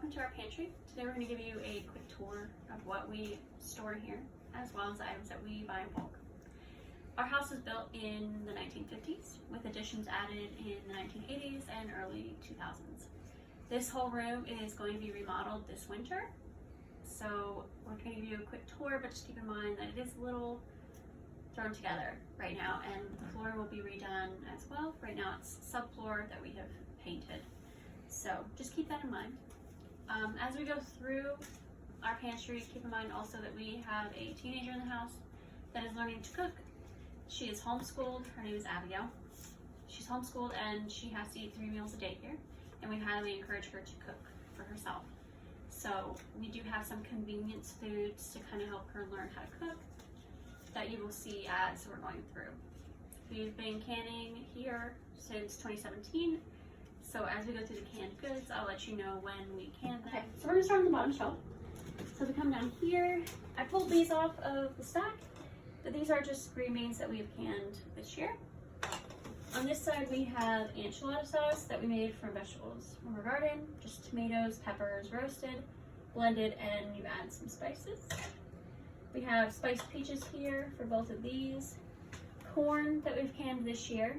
welcome to our pantry. Today we're going to give you a quick tour of what we store here, as well as the items that we buy in bulk. Our house was built in the 1950s, with additions added in the 1980s and early 2000s. This whole room is going to be remodeled this winter, so we're going to give you a quick tour, but just keep in mind that it is a little thrown together right now, and the floor will be redone as well. Right now it's subfloor that we have painted. So just keep that in mind. As we go through our pantry, keep in mind also that we have a teenager in the house that is learning to cook. She is homeschooled. Her name is Abigail. She's homeschooled and she has to eat 3 meals a day here, and we highly encourage her to cook for herself. So we do have some convenience foods to kind of help her learn how to cook that you will see as we're going through. We've been canning here since 2017. So as we go through the canned goods, I'll let you know when we can them. Okay, so we're gonna start on the bottom shelf. So we come down here. I pulled these off of the stack, but these are just green beans that we have canned this year. On this side, we have enchilada sauce that we made from vegetables from our garden, just tomatoes, peppers, roasted, blended, and you add some spices. We have spiced peaches here for both of these. Corn that we've canned this year.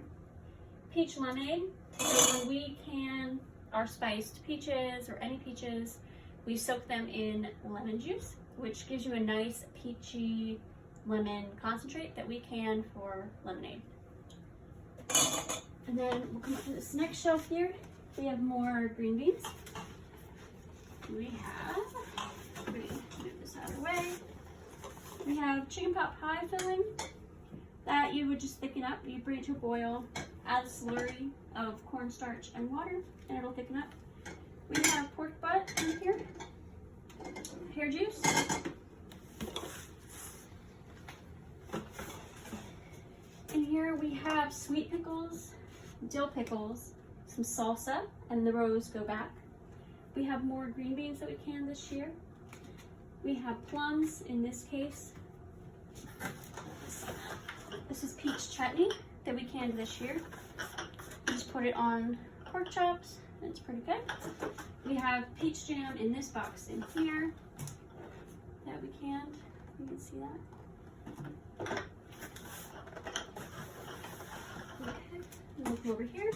Peach lemonade. So when we can our spiced peaches or any peaches, we soak them in lemon juice, which gives you a nice peachy lemon concentrate that we can for lemonade. And then we'll come up to this next shelf here. We have more green beans. We have, move this out of the way. We have chicken pot pie filling that you would just thicken up. You bring it to a boil, add a slurry of cornstarch and water, and it'll thicken up. We have pork butt in here, hair juice, in here we have sweet pickles, dill pickles, some salsa, and the rows go back. We have more green beans that we canned this year. We have plums in this case. This is peach chutney that we canned this year. We just put it on pork chops, and it's pretty good. We have peach jam in this box in here that we canned. You can see that. Okay, we'll come over here.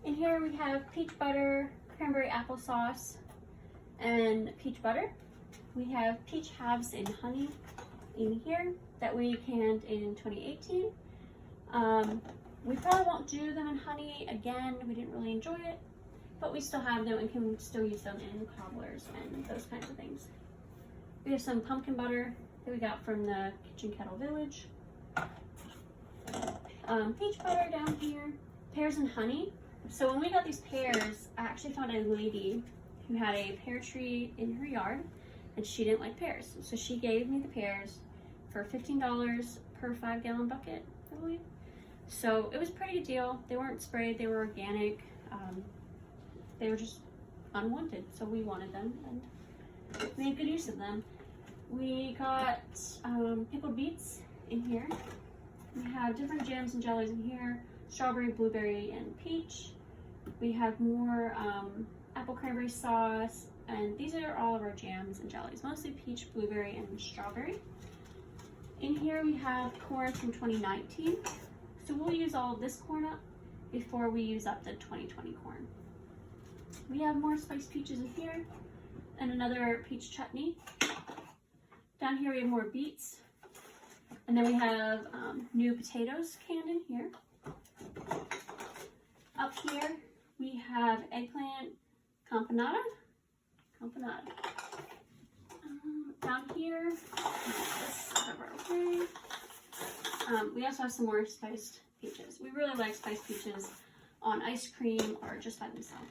In here we have peach butter, cranberry applesauce, and peach butter. We have peach halves in honey in here that we canned in 2018. We probably won't do them in honey again. We didn't really enjoy it, but we still have them and can still use them in cobblers and those kinds of things. We have some pumpkin butter that we got from the Kitchen Kettle Village. Peach butter down here. Pears and honey. So when we got these pears, I actually found a lady who had a pear tree in her yard, and she didn't like pears. So she gave me the pears for $15 per 5-gallon bucket, I believe. So it was a pretty good deal. They weren't sprayed, they were organic. They were just unwanted, so we wanted them and made good use of them. We got pickled beets in here. We have different jams and jellies in here, strawberry, blueberry, and peach. We have more apple cranberry sauce, and these are all of our jams and jellies, mostly peach, blueberry, and strawberry. In here we have corn from 2019. So we'll use all of this corn up before we use up the 2020 corn. We have more spiced peaches in here and another peach chutney. Down here we have more beets. And then we have new potatoes canned in here. Up here we have eggplant campanata. Down here, this cover, okay. We also have some more spiced peaches. We really like spiced peaches on ice cream or just by themselves.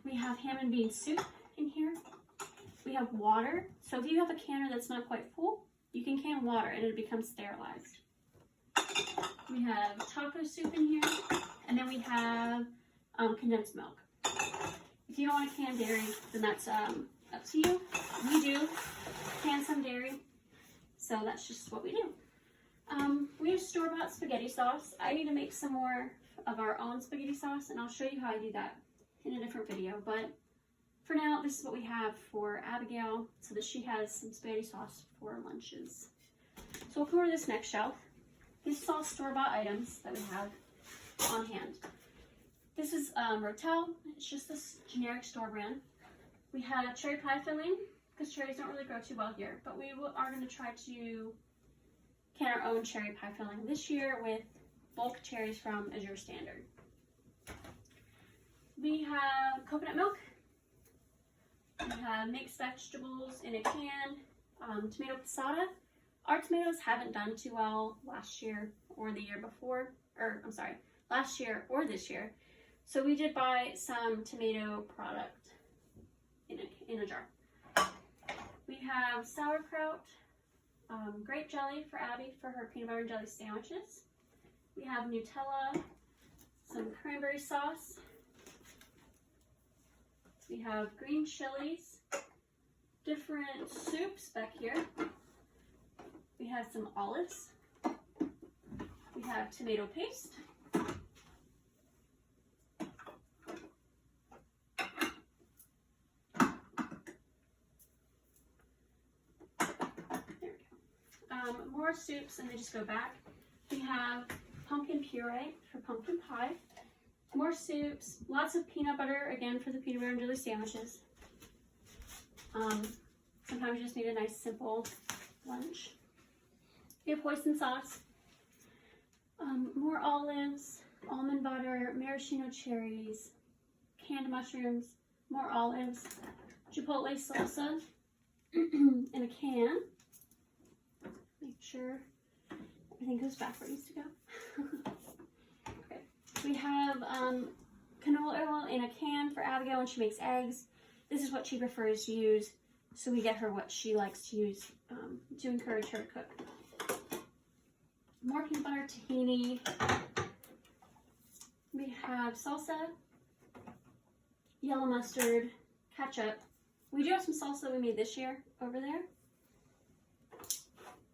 We have ham and bean soup in here. We have water. So if you have a canner that's not quite full, you can can water and it becomes sterilized. We have taco soup in here, and then we have condensed milk. If you don't want to can dairy, then that's up to you. We do can some dairy, so that's just what we do. We have store-bought spaghetti sauce. I need to make some more of our own spaghetti sauce, and I'll show you how I do that in a different video. But for now, this is what we have for Abigail, so that she has some spaghetti sauce for lunches. So we'll go to this next shelf. These is all store-bought items that we have on hand. This is Rotel. It's just this generic store brand. We have cherry pie filling, because cherries don't really grow too well here, but we are going to try to can our own cherry pie filling this year with bulk cherries from Azure Standard. We have coconut milk. We have mixed vegetables in a can, tomato passata. Our tomatoes haven't done too well last year or the year before, or I'm sorry, last year or this year. So we did buy some tomato product in a jar. We have sauerkraut, grape jelly for Abby for her peanut butter and jelly sandwiches. We have Nutella, some cranberry sauce. We have green chilies, different soups back here. We have some olives. We have tomato paste. More soups, and they just go back. We have pumpkin puree for pumpkin pie. More soups, lots of peanut butter, again for the peanut butter and jelly sandwiches. Sometimes you just need a nice simple lunch. We have hoisin sauce, more olives, almond butter, maraschino cherries, canned mushrooms, more olives, chipotle salsa in a can. Make sure everything goes back where it needs to go. Okay. We have canola oil in a can for Abigail when she makes eggs. This is what she prefers to use, so we get her what she likes to use to encourage her to cook. More peanut butter, tahini. We have salsa, yellow mustard, ketchup. We do have some salsa that we made this year over there.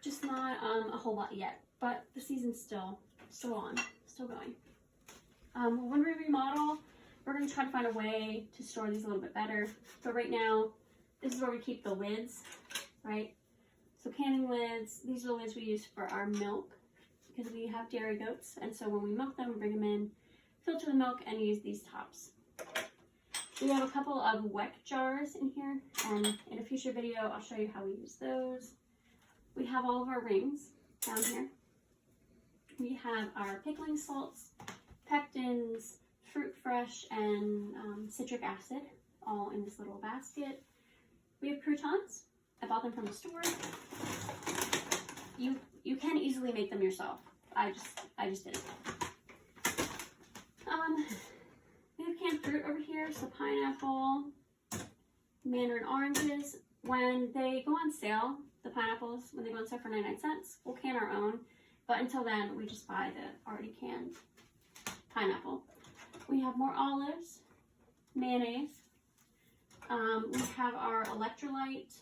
Just not a whole lot yet, but the season's still on, still going. When we remodel, we're going to try to find a way to store these a little bit better. But right now, this is where we keep the lids, right? So canning lids, these are the lids we use for our milk because we have dairy goats. And so when we milk them, we bring them in, filter the milk, and use these tops. We have a couple of weck jars in here, and in a future video, I'll show you how we use those. We have all of our rings down here. We have our pickling salts, pectins, fruit fresh, and citric acid, all in this little basket. We have croutons. I bought them from the store. You can easily make them yourself. I just did it. We have canned fruit over here, so pineapple, mandarin oranges. When they go on sale, the pineapples, when they go on sale for 99 cents, we'll can our own. But until then, we just buy the already canned pineapple. We have more olives, mayonnaise. We have our electrolyte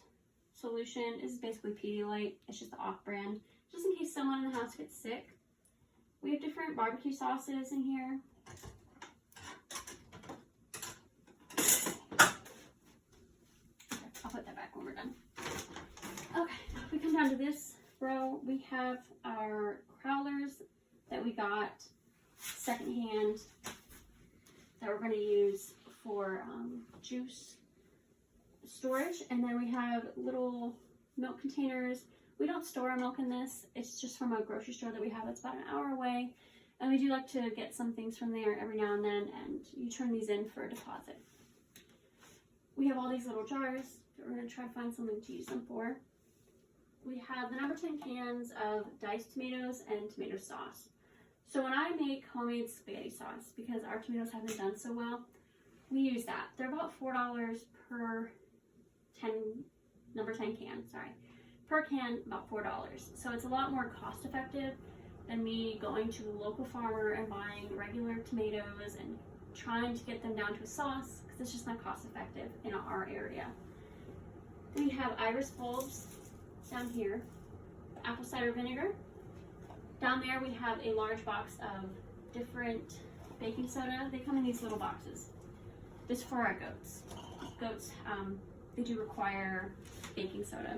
solution. This is basically Pedialyte. It's just the off-brand, just in case someone in the house gets sick. We have different barbecue sauces in here. I'll put that back when we're done. Okay, if we come down to this row, we have our crowlers that we got secondhand that we're going to use for juice storage. And then we have little milk containers. We don't store our milk in this. It's just from a grocery store that we have that's about an hour away. And we do like to get some things from there every now and then, and you turn these in for a deposit. We have all these little jars that we're going to try to find something to use them for. We have the number 10 cans of diced tomatoes and tomato sauce. So when I make homemade spaghetti sauce, because our tomatoes haven't done so well, we use that. They're about $4 per number 10 can, per can, about $4. So it's a lot more cost effective than me going to a local farmer and buying regular tomatoes and trying to get them down to a sauce, because it's just not cost effective in our area. We have iris bulbs down here, apple cider vinegar. Down there we have a large box of different baking soda. They come in these little boxes. This is for our goats. goats, they do require baking soda.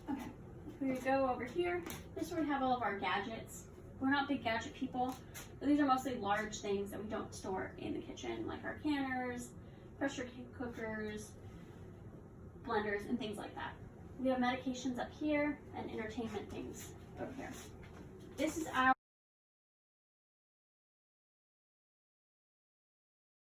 Okay, if we go over here, this is where we have all of our gadgets. We're not big gadget people, but these are mostly large things that we don't store in the kitchen, like our canners, pressure cookers, blenders, and things like that. We have medications up here and entertainment things over here. This is our